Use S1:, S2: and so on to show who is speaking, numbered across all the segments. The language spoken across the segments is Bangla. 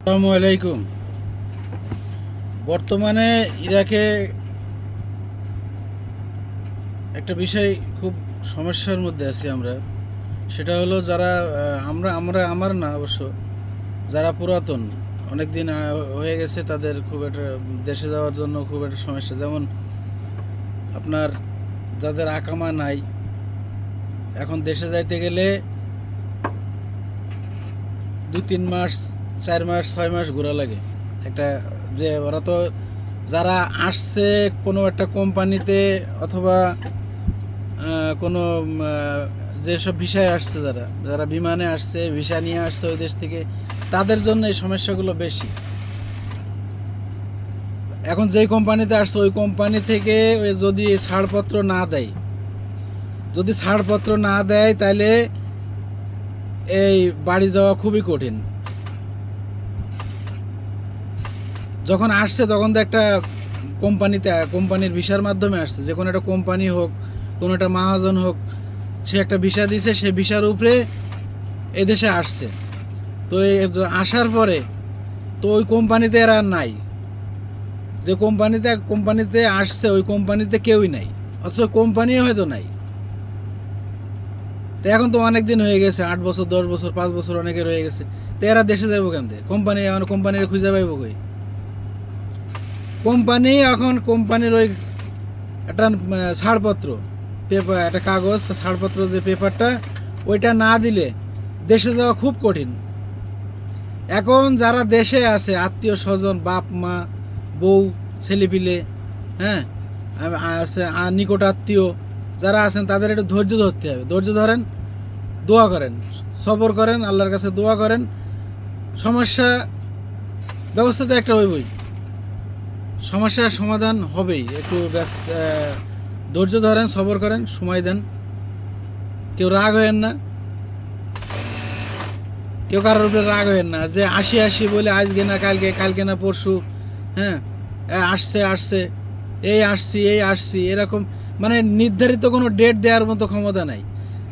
S1: আসসালামু আলাইকুম। বর্তমানে ইরাকে একটা বিষয় খুব সমস্যার মধ্যে আছি আমরা। সেটা হলো যারা আমরা আমরা আমার না অবশ্য, যারা পুরাতন অনেক দিন হয়ে গেছে, তাদের খুব একটা দেশে যাওয়ার জন্য খুব একটা সমস্যা। যেমন আপনার যাদের আকামা নাই, এখন দেশে যাইতে গেলে 2-3 মাস, 4 মাস, 6 মাস ঘোরা লাগে। একটা যে ওরা তো যারা আসছে কোনো একটা কোম্পানিতে অথবা কোনো যেসব ভিসায় আসছে, যারা যারা বিমানে আসছে, ভিসা নিয়ে আসছে ওই দেশ থেকে, তাদের জন্য এই সমস্যাগুলো বেশি। এখন যেই কোম্পানিতে আসছে ওই কোম্পানি থেকে যদি ছাড়পত্র না দেয়, তাহলে এই বাড়ি যাওয়া খুবই কঠিন। যখন আসছে তখন তো একটা কোম্পানির ভিসার মাধ্যমে আসছে, যে কোনো একটা কোম্পানি হোক, কোনো একটা মহাজন হোক, সে একটা ভিসা দিছে, সে ভিসার উপরে এদেশে আসছে। তো আসার পরে তো ওই কোম্পানিতে এরা নাই, যে কোম্পানিতে আসছে ওই কোম্পানিতে কেউই নাই, অথচ কোম্পানিও হয়তো নাই। তো এখন তো অনেক দিন হয়ে গেছে, 8 বছর, 10 বছর, 5 বছর অনেকের হয়ে গেছে। তো এরা দেশে যাবো কেমন? কোম্পানির খুঁজে পাইব কই? কোম্পানির ওই একটা ছাড়পত্র, পেপার, একটা কাগজ ছাড়পত্র, যে পেপারটা, ওইটা না দিলে দেশে যাওয়া খুব কঠিন। এখন যারা দেশে আছে, আত্মীয় স্বজন, বাপ মা, বউ, ছেলেপিলে, হ্যাঁ, আছে নিকট আত্মীয় যারা আছেন, তাদের একটু ধৈর্য ধরতে হবে। ধৈর্য ধরেন, দোয়া করেন, সবর করেন, আল্লাহর কাছে দোয়া করেন। সমস্যা ব্যবস্থাতে একটা হইবই, সমস্যার সমাধান হবেই। একটু ধৈর্য ধরেন, সবর করেন, সময় দেন। কেউ রাগ হয়েন না, কেউ কারোর উপরে রাগ হয়েন না, যে আসি বলে আজকে না কালকে, কালকে না পরশু, হ্যাঁ, আসছে, এই আসছি, এরকম মানে নির্ধারিত কোনো ডেট দেওয়ার মতো ক্ষমতা নাই।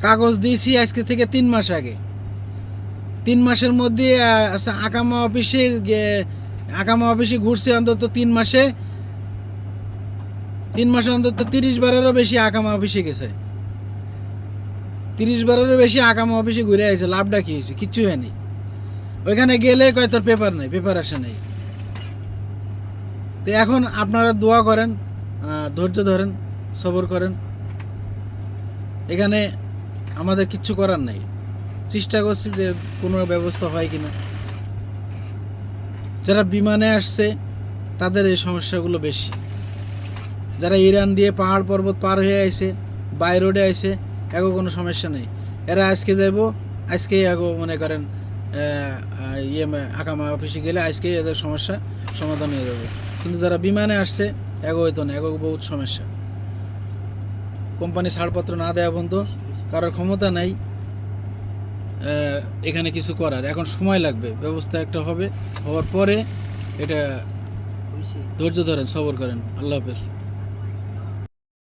S1: কাগজ দিয়েছি আজকে থেকে 3 মাস আগে, 3 মাসের মধ্যে আকামা অফিসে ঘুরছে অন্তত 3 মাসে, 3 মাসে অন্তত 30 বারেরও বেশি আকামা অফিসে গেছে। 30 বারেরও বেশি আকামা অফিসে ঘুরে আসছে। লাভটা কি হয়েছে? কিচ্ছু হয়নি। ওইখানে গেলে কয় তোর পেপার নেই, পেপার আসে নাই। তো এখন আপনারা দোয়া করেন, ধৈর্য ধরেন, সবর করেন। এখানে আমাদের কিচ্ছু করার নাই। চেষ্টা করছি যে কোনো ব্যবস্থা হয় কিনা। যারা বিমানে আসছে তাদের এই সমস্যাগুলো বেশি। যারা ইরান দিয়ে পাহাড় পর্বত পার হয়ে আইছে, বাই রোডে আইছে, এগো কোনো সমস্যা নেই। এরা আজকে যাইব, আজকেই এগো মনে করেন আকামা অফিসে গেলে আজকেই এদের সমস্যা সমাধান হয়ে যাবে। কিন্তু যারা বিমানে আসছে এগো হইতো না, এগো বহুত সমস্যা। কোম্পানি ছাড়পত্র না দেওয়া পর্যন্ত কারোর ক্ষমতা নাই এখানে কিছু করার। এখন সময় লাগবে, ব্যবস্থা একটা হবে, হওয়ার পরে এটা ধৈর্য ধরেন, সবর করেন। আল্লাহ হাফেজ।